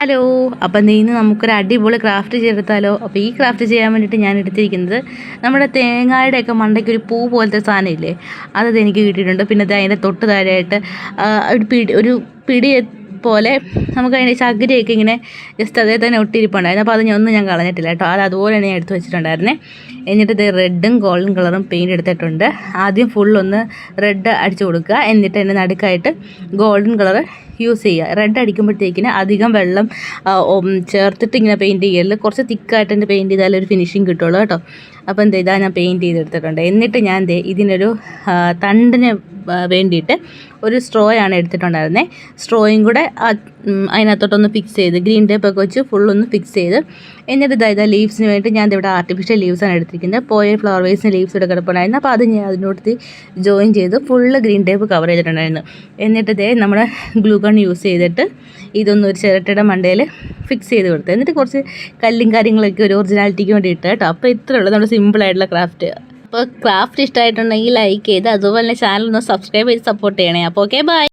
Hello, അപ്പം ഇന്ന് നമുക്കൊരു അടിപൊളി ക്രാഫ്റ്റ് ചെയ്തെടുത്താലോ? അപ്പോൾ ഈ ക്രാഫ്റ്റ് ചെയ്യാൻ വേണ്ടിയിട്ട് ഞാൻ എടുത്തിരിക്കുന്നത് നമ്മുടെ തേങ്ങയുടെയൊക്കെ മണ്ടയ്ക്ക് ഒരു പൂ പോലത്തെ സാധനം ഇല്ലേ, അത് എനിക്ക് കിട്ടിയിട്ടുണ്ട്. പിന്നെ അതിൻ്റെ തൊട്ട് താഴെയായിട്ട് ഒരു പിടി പോലെ നമുക്ക് അതിൻ്റെ ചകിരിയൊക്കെ ഇങ്ങനെ ജസ്റ്റ് അതേ തന്നെ ഒട്ടിരിപ്പുണ്ടായിരുന്നു. അപ്പോൾ അത് ഞാൻ കളഞ്ഞിട്ടില്ല കേട്ടോ. അത് അതുപോലെ തന്നെ ഞാൻ എടുത്ത് വെച്ചിട്ടുണ്ടായിരുന്നേ. എന്നിട്ട് ഇത് റെഡും ഗോൾഡൻ കളറും പെയിൻറ്റ് എടുത്തിട്ടുണ്ട്. ആദ്യം ഫുള്ളൊന്ന് റെഡ് അടിച്ചു കൊടുക്കുക. എന്നിട്ട് അതിൻ്റെ നടുക്കായിട്ട് ഗോൾഡൻ കളർ യൂസ് ചെയ്യുക. റെഡ് അടിക്കുമ്പോഴത്തേക്കിന് അധികം വെള്ളം ചേർത്തിട്ട് ഇങ്ങനെ പെയിൻറ്റ് ചെയ്യരുത്. കുറച്ച് തിക്കായിട്ട് തന്നെ പെയിൻറ്റ് ചെയ്താലേ ഒരു ഫിനിഷിങ് കിട്ടുള്ളൂ കേട്ടോ. അപ്പോൾ ഇതാ ഞാൻ പെയിൻറ്റ് ചെയ്തെടുത്തിട്ടുണ്ട്. എന്നിട്ട് ഞാൻ ഇതിനൊരു തണ്ടിന് വേണ്ടിയിട്ട് ഒരു സ്ട്രോ ആണ് എടുത്തിട്ടുണ്ടായിരുന്നത്. സ്ട്രോയും കൂടെ അതിനകത്തോട്ടൊന്ന് ഫിക്സ് ചെയ്ത് ഗ്രീൻ ടേപ്പൊക്കെ വെച്ച് ഫുള്ളൊന്ന് ഫിക്സ് ചെയ്ത്, എന്നിട്ട് ഇതാ ലീവ്സിന് വേണ്ടി ഞാൻ ഇവിടെ ആർട്ടിഫിഷ്യൽ ലീവ്സാണ് എടുത്തിരിക്കുന്നത്. പോയ ഫ്ലവർ വേസിന് ലീവ്സ് ഇവിടെ കിടപ്പുണ്ടായിരുന്നു. അപ്പോൾ അത് ഞാൻ അതിനോട് ജോയിൻ ചെയ്ത് ഫുള്ള് ഗ്രീൻ ടേപ്പ് കവർ ചെയ്തിട്ടുണ്ടായിരുന്നു. എന്നിട്ട് നമ്മുടെ ഗ്ലൂ ഗൺ യൂസ് ചെയ്തിട്ട് ഇതൊന്നും ഒരു ചിരട്ടയുടെ മണ്ടയിൽ ഫിക്സ് ചെയ്ത് കൊടുത്തു. എന്നിട്ട് കുറച്ച് കല്ലും കാര്യങ്ങളൊക്കെ ഒരു ഒറിജിനാലിറ്റിക്ക് വേണ്ടി ഇട്ട് കേട്ടോ. അപ്പോൾ ഇത്രയേ ഉള്ളൂ നമ്മുടെ സിമ്പിളായിട്ടുള്ള ക്രാഫ്റ്റ്. അപ്പോൾ ക്രാഫ്റ്റ് ഇഷ്ടമായിട്ടുണ്ടെങ്കിൽ ലൈക്ക് ചെയ്ത് അതുപോലെ ചാനൽ ഒന്ന് സബ്സ്ക്രൈബ് ചെയ്ത് സപ്പോർട്ട് ചെയ്യണേ. അപ്പോൾ ഓക്കെ, ബൈ.